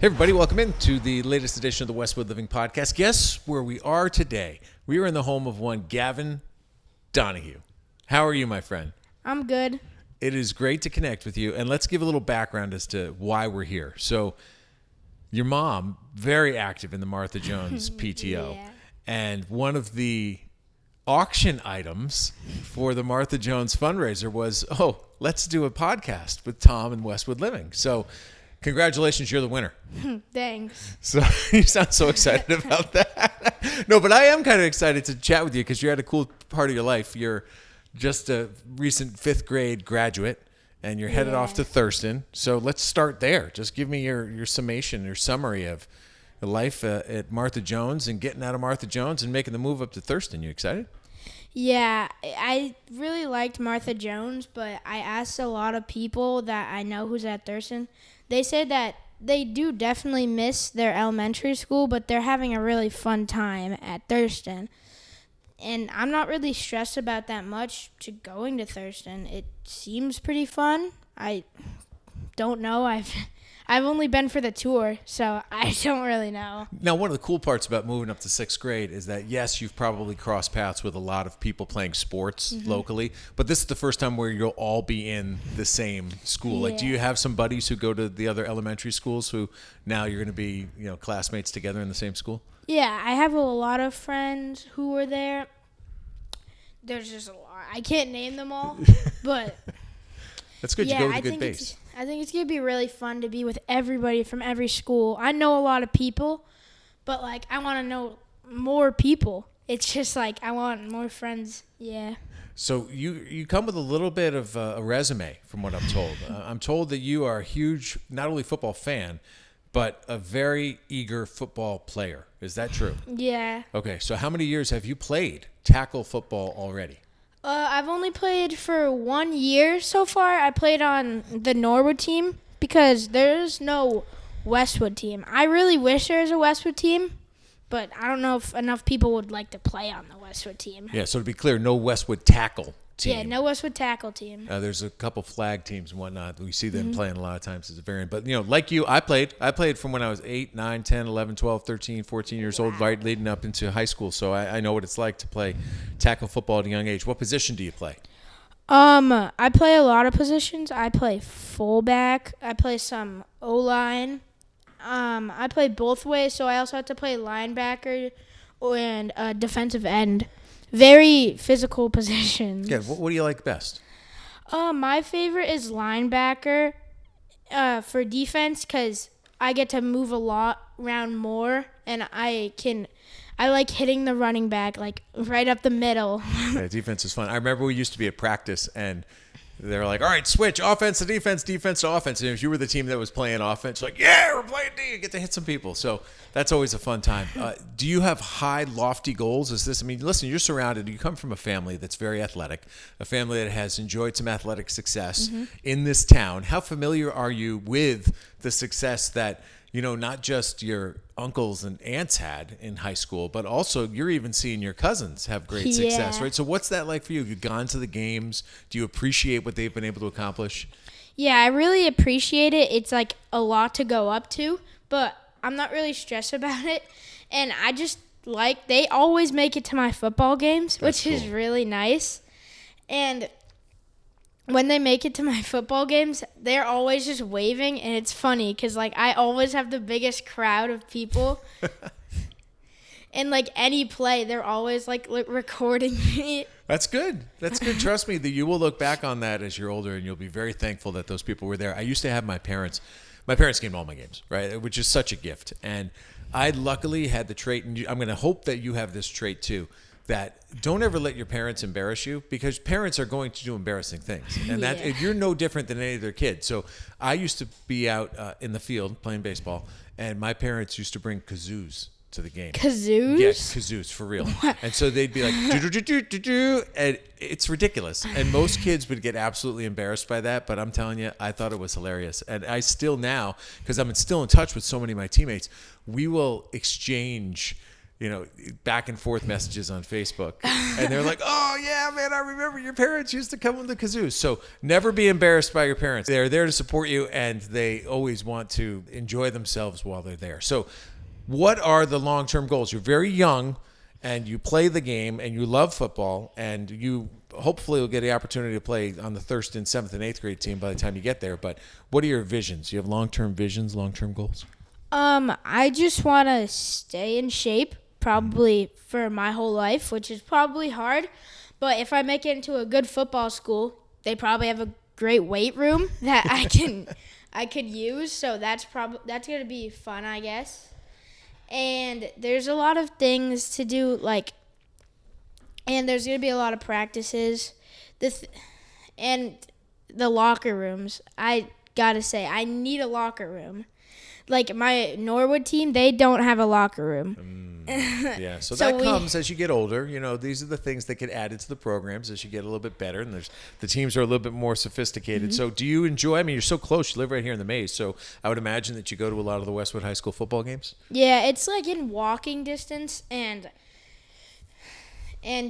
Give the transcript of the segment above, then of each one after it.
Hey everybody, welcome into the latest edition of the Westwood Living Podcast. Guess where we are today? We are in the home of one Gavin Donahue. How are you, my friend? I'm good. It is great to connect with you, and let's give a little background as to why we're here. So, your mom, very active in the Martha Jones PTO, Yeah. and one of the auction items for the Martha Jones fundraiser was, let's do a podcast with Tom and Westwood Living. So, congratulations, you're the winner. Thanks. So you sound so excited about that. No, but I am kind of excited to chat with you because you're at a cool part of your life. You're just a recent 5th grade graduate, and you're headed off to Thurston. So let's start there. Just give me your summation, your summary of your life at Martha Jones and getting out of Martha Jones and making the move up to Thurston. You excited? Yeah, I really liked Martha Jones, but I asked a lot of people that I know who's at Thurston. They said that they do definitely miss their elementary school, but they're having a really fun time at Thurston. And I'm not really stressed about that much to going to Thurston. It seems pretty fun. I don't know. I've only been for the tour, so I don't really know. Now, one of the cool parts about moving up to 6th grade is that, yes, you've probably crossed paths with a lot of people playing sports locally, but this is the first time where you'll all be in the same school. Like, do you have some buddies who go to the other elementary schools who now you're going to be, classmates together in the same school? Yeah, I have a lot of friends who were there. There's just a lot. I can't name them all, but That's good. yeah, You go with I a good think base. I think it's gonna be really fun to be with everybody from every school. I know a lot of people, but I want to know more people. It's just I want more friends. Yeah. So you come with a little bit of a resume, from what I'm told. I'm told that you are a huge, not only football fan, but a very eager football player. Is that true? Yeah. Okay, so how many years have you played tackle football already? I've only played for 1 year so far. I played on the Norwood team because there's no Westwood team. I really wish there was a Westwood team, but I don't know if enough people would like to play on the Westwood team. Yeah, so to be clear, no Westwood tackle team. Yeah, no Westwood tackle team. There's a couple flag teams and whatnot. We see them playing a lot of times as a variant. But, like you, I played from when I was 8, 9, 10, 11, 12, 13, 14 years old, right leading up into high school. So I know what it's like to play tackle football at a young age. What position do you play? I play a lot of positions. I play fullback. I play some O-line. I play both ways, so I also have to play linebacker and defensive end. Very physical positions. Yeah, what do you like best? My favorite is linebacker for defense because I get to move a lot around more, and I like hitting the running back right up the middle. Yeah, defense is fun. I remember we used to be at practice, and they were like, all right, switch, offense to defense, defense to offense. And if you were the team that was playing offense, yeah, we're playing D, you get to hit some people. So that's always a fun time. Do you have high, lofty goals? Listen, you're surrounded. You come from a family that's very athletic, a family that has enjoyed some athletic success in this town. How familiar are you with the success that, not just your uncles and aunts had in high school, but also you're even seeing your cousins have great success, Yeah. right? So what's that like for you? Have you gone to the games? Do you appreciate what they've been able to accomplish? Yeah, I really appreciate it. It's a lot to go up to, but I'm not really stressed about it. And I just they always make it to my football games, which is cool. really nice. And when they make it to my football games, they're always just waving, and it's funny because I always have the biggest crowd of people. And any play, they're always recording me. That's good. That's good. Trust me, that you will look back on that as you're older, and you'll be very thankful that those people were there. I used to have my parents. My parents came to all my games, right? Which is such a gift. And I luckily had the trait, and I'm going to hope that you have this trait too, that don't ever let your parents embarrass you, because parents are going to do embarrassing things. And that you're no different than any other kid. So I used to be out in the field playing baseball, and my parents used to bring kazoos to the game. Kazoos? Yeah, kazoos, for real. And so they'd be like, do, and it's ridiculous. And most kids would get absolutely embarrassed by that, but I'm telling you, I thought it was hilarious. And I still now, because I'm still in touch with so many of my teammates, we will exchange back and forth messages on Facebook. And they're like, oh, yeah, man, I remember your parents used to come with the kazoos. So never be embarrassed by your parents. They're there to support you, and they always want to enjoy themselves while they're there. So what are the long-term goals? You're very young, and you play the game, and you love football, and you hopefully will get the opportunity to play on the Thurston 7th and 8th grade team by the time you get there. But what are your visions? You have long-term visions, long-term goals? I just want to stay in shape probably for my whole life, which is probably hard. But if I make it into a good football school, they probably have a great weight room that I could use. So that's going to be fun, I guess. And there's a lot of things to do, and there's going to be a lot of practices. And the locker rooms, I got to say, I need a locker room. Like my Norwood team, they don't have a locker room. Yeah, so that comes as you get older. These are the things that get added to the programs as you get a little bit better, and the teams are a little bit more sophisticated. So do you enjoy, you're so close, you live right here in the Maze, so I would imagine that you go to a lot of the Westwood High School football games? Yeah, it's like in walking distance, and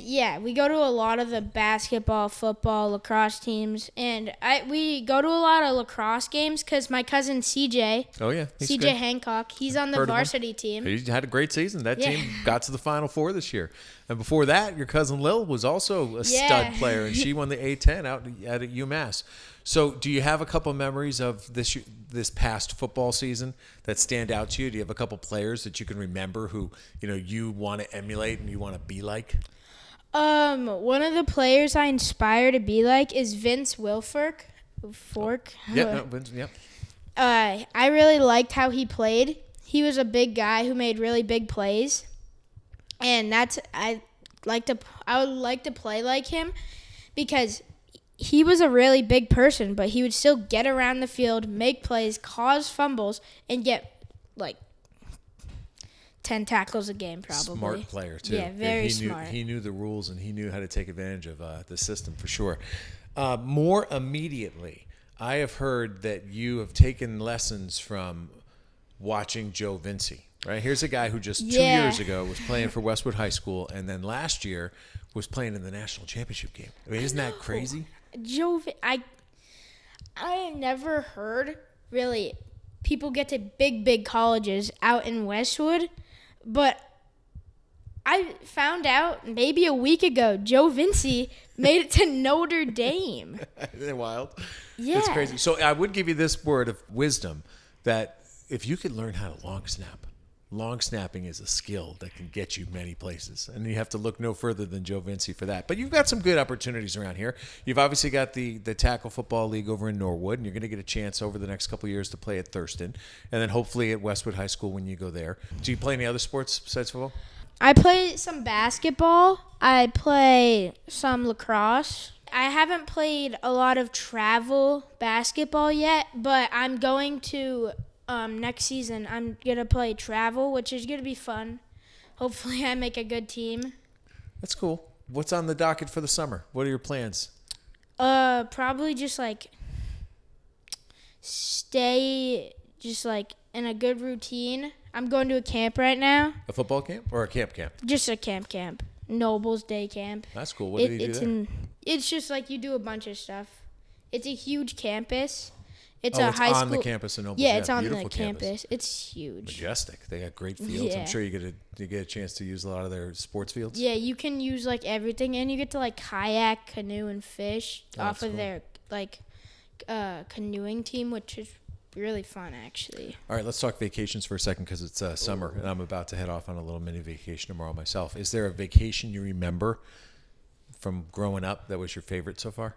yeah, we go to a lot of the basketball, football, lacrosse teams, and we go to a lot of lacrosse games because my cousin CJ, CJ good. Hancock, he's on the varsity team. He had a great season. That team got to the Final Four this year. And before that, your cousin Lil was also a stud player, and she won the A-10 out at UMass. So do you have a couple memories of this past football season that stand out to you? Do you have a couple players that you can remember who you want to emulate and you want to be like? One of the players I inspire to be like is Vince Wilfork. Vince, yep. I really liked how he played. He was a big guy who made really big plays, and I would like to play like him because he was a really big person, but he would still get around the field, make plays, cause fumbles, and get 10 tackles a game probably. Smart player, too. Yeah, very smart. He knew the rules, and he knew how to take advantage of the system for sure. More immediately, I have heard that you have taken lessons from watching Joe Vinci. Right? Here's a guy who just 2 years ago was playing for Westwood High School, and then last year was playing in the national championship game. Isn't that crazy? I never heard, really, people get to big colleges out in Westwood. But I found out maybe a week ago, Joe Vinci made it to Notre Dame. Isn't that wild? Yeah. It's crazy. So I would give you this word of wisdom that if you could learn how to long snapping is a skill that can get you many places. And you have to look no further than Joe Vinci for that. But you've got some good opportunities around here. You've obviously got the Tackle Football League over in Norwood, and you're going to get a chance over the next couple of years to play at Thurston, and then hopefully at Westwood High School when you go there. Do you play any other sports besides football? I play some basketball. I play some lacrosse. I haven't played a lot of travel basketball yet, but I'm going to next season. I'm going to play travel, which is going to be fun. Hopefully I make a good team. That's cool. What's on the docket for the summer? What are your plans? Probably just stay in a good routine. I'm going to a camp right now. A football camp or a camp? Just a camp. Nobles Day Camp. That's cool. What do you do there? It's just you do a bunch of stuff. It's a huge campus. It's a high school. It's on the campus in Nobles. Yeah, it's on the campus. Campus. It's huge. Majestic. They got great fields. Yeah. I'm sure you get a chance to use a lot of their sports fields. Yeah, you can use everything, and you get to kayak, canoe, and fish off of cool. their canoeing team, which is really fun, actually. All right, let's talk vacations for a second because it's summer, and I'm about to head off on a little mini vacation tomorrow myself. Is there a vacation you remember from growing up that was your favorite so far?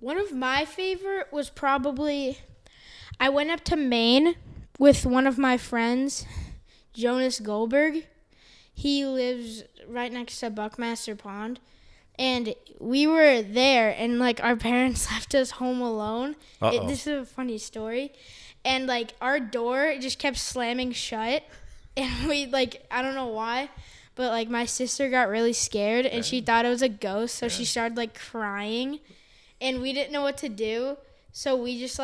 One of my favorite was probably I went up to Maine with one of my friends, Jonas Goldberg. He lives right next to Buckmaster Pond. And we were there, and, our parents left us home alone. This is a funny story. And, our door just kept slamming shut. And we, I don't know why, but, my sister got really scared, and she thought it was a ghost. So she started, crying. And we didn't know what to do. So we just,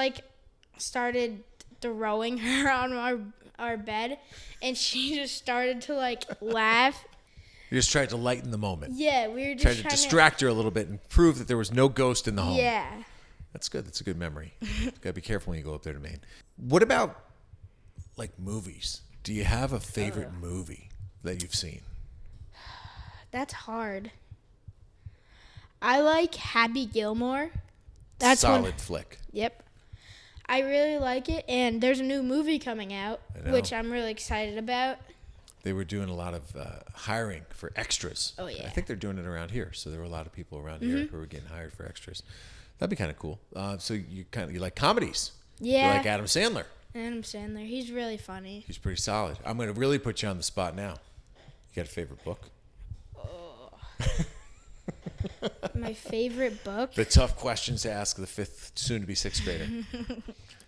started throwing her on our bed, and she just started to like laugh. You just tried to lighten the moment. Yeah, we were just Tried to distract her a little bit and prove that there was no ghost in the home. Yeah. That's good. That's a good memory. Gotta be careful when you go up there to Maine. What about like movies? Do you have a favorite movie that you've seen? That's hard. I like Happy Gilmore. That's Solid flick. Yep. I really like it, and there's a new movie coming out, which I'm really excited about. They were doing a lot of hiring for extras. Oh, yeah. I think they're doing it around here. So there were a lot of people around here who were getting hired for extras. That'd be kind of cool. So you like comedies. Yeah. You like Adam Sandler. Adam Sandler. He's really funny. He's pretty solid. I'm going to really put you on the spot now. You got a favorite book? My favorite book? The tough questions to ask the fifth, soon-to-be sixth grader.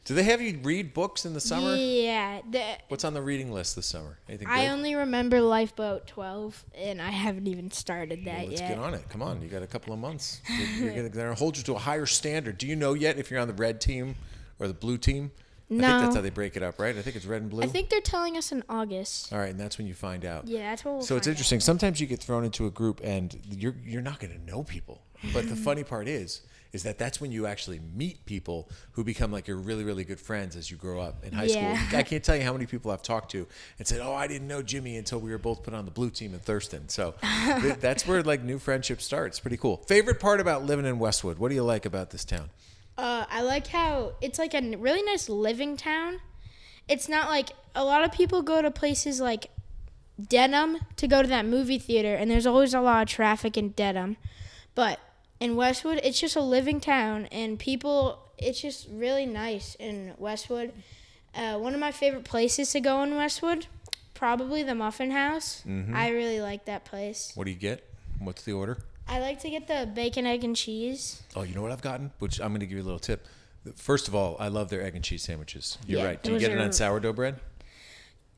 Do they have you read books in the summer? Yeah. What's on the reading list this summer? Anything I good? only remember Lifeboat 12, and I haven't even started that Well, let's yet. get on it. Come on. You got a couple of months. You're going to hold you to a higher standard. Do you know yet if you're on the red team or the blue team? No. I think that's how they break it up, right? I think it's red and blue. I think they're telling us in August. All right, and that's when you find out. Yeah, that's what we'll So it's find interesting. out. Sometimes you get thrown into a group and you're not going to know people. But the funny part is that's when you actually meet people who become like your really, really good friends as you grow up in high school. I can't tell you how many people I've talked to and said, "Oh, I didn't know Jimmy until we were both put on the blue team in Thurston." So that's where like new friendship starts. Pretty cool. Favorite part about living in Westwood? What do you like about this town? I like how it's like a really nice living town. It's not like a lot of people go to places like Dedham to go to that movie theater, and there's always a lot of traffic in Dedham. But in Westwood, it's just a living town, and it's just really nice in Westwood. One of my favorite places to go in Westwood, probably the Muffin House. I really like that place. What do you get? What's the order? I like to get the bacon, egg, and cheese. Oh, you know what I've gotten? Which I'm going to give you a little tip. First of all, I love their egg and cheese sandwiches. You're Yeah, right. Do you get it on sourdough bread?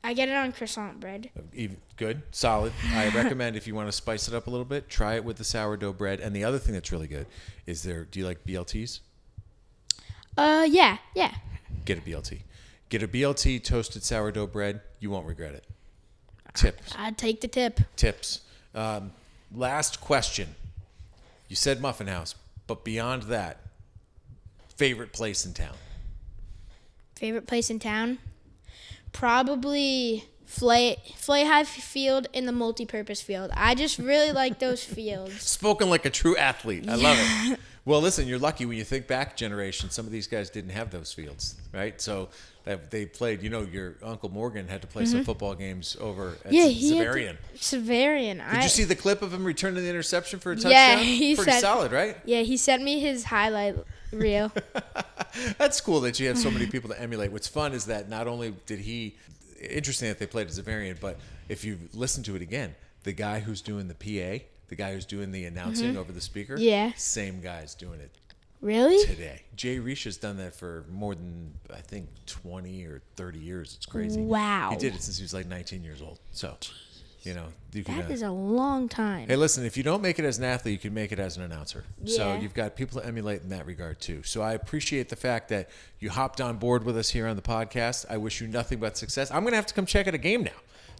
I get it on croissant bread. Good, solid. I recommend if you want to spice it up a little bit, try it with the sourdough bread. And the other thing that's really good is do you like BLTs? Yeah. Get a BLT. Get a BLT toasted sourdough bread. You won't regret it. Tips. I'd take the tip. Tips. Last question. You said Muffin House, but beyond that, favorite place in town? Favorite place in town? Probably Flay High Field and the multipurpose field. I just really like those fields. Spoken like a true athlete. I love it. Well, listen, you're lucky when you think back generation. Some of these guys didn't have those fields, right? So they played. Your Uncle Morgan had to play some football games over at Severian. Severian. Did you see the clip of him returning the interception for a touchdown? Yeah, Pretty solid, right? Yeah, he sent me his highlight reel. That's cool that you have so many people to emulate. What's fun is that not only did he, interesting that they played as a variant, but if you listen to it again, the guy who's doing the PA, the guy who's doing the announcing over the speaker, same guy's doing it Really? today. Jay Risha's done that for more than, I think, 20 or 30 years. It's crazy. Wow. He did it since he was like 19 years old. So, you can. That is a long time. Hey, listen, if you don't make it as an athlete, you can make it as an announcer. So Yeah. you've got people to emulate in that regard, too. So I appreciate the fact that you hopped on board with us here on the podcast. I wish you nothing but success. I'm going to have to come check out a game now.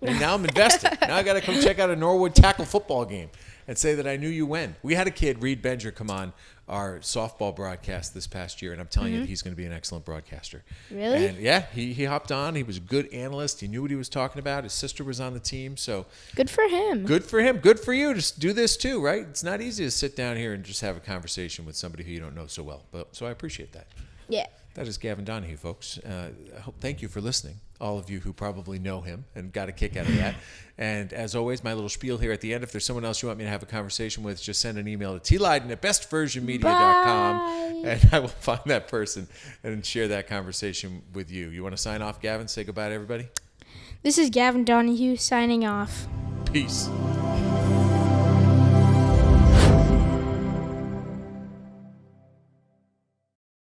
And now I'm invested. Now I got to come check out a Norwood tackle football game and say that I knew you when. We had a kid, Reed Benger, come on our softball broadcast this past year, and I'm telling you that he's going to be an excellent broadcaster. Really? And yeah, he hopped on. He was a good analyst. He knew what he was talking about. His sister was on the team, so Good for him. good for him. Good for you. Just do this too, right? It's not easy to sit down here and just have a conversation with somebody who you don't know so well. So I appreciate that. Yeah. That is Gavin Donahue, folks. Thank you for listening, all of you who probably know him and got a kick out of that. And as always, my little spiel here at the end, if there's someone else you want me to have a conversation with, just send an email to tleiden@bestversionmedia.com, and I will find that person and share that conversation with you. You want to sign off, Gavin? Say goodbye to everybody? This is Gavin Donahue signing off. Peace.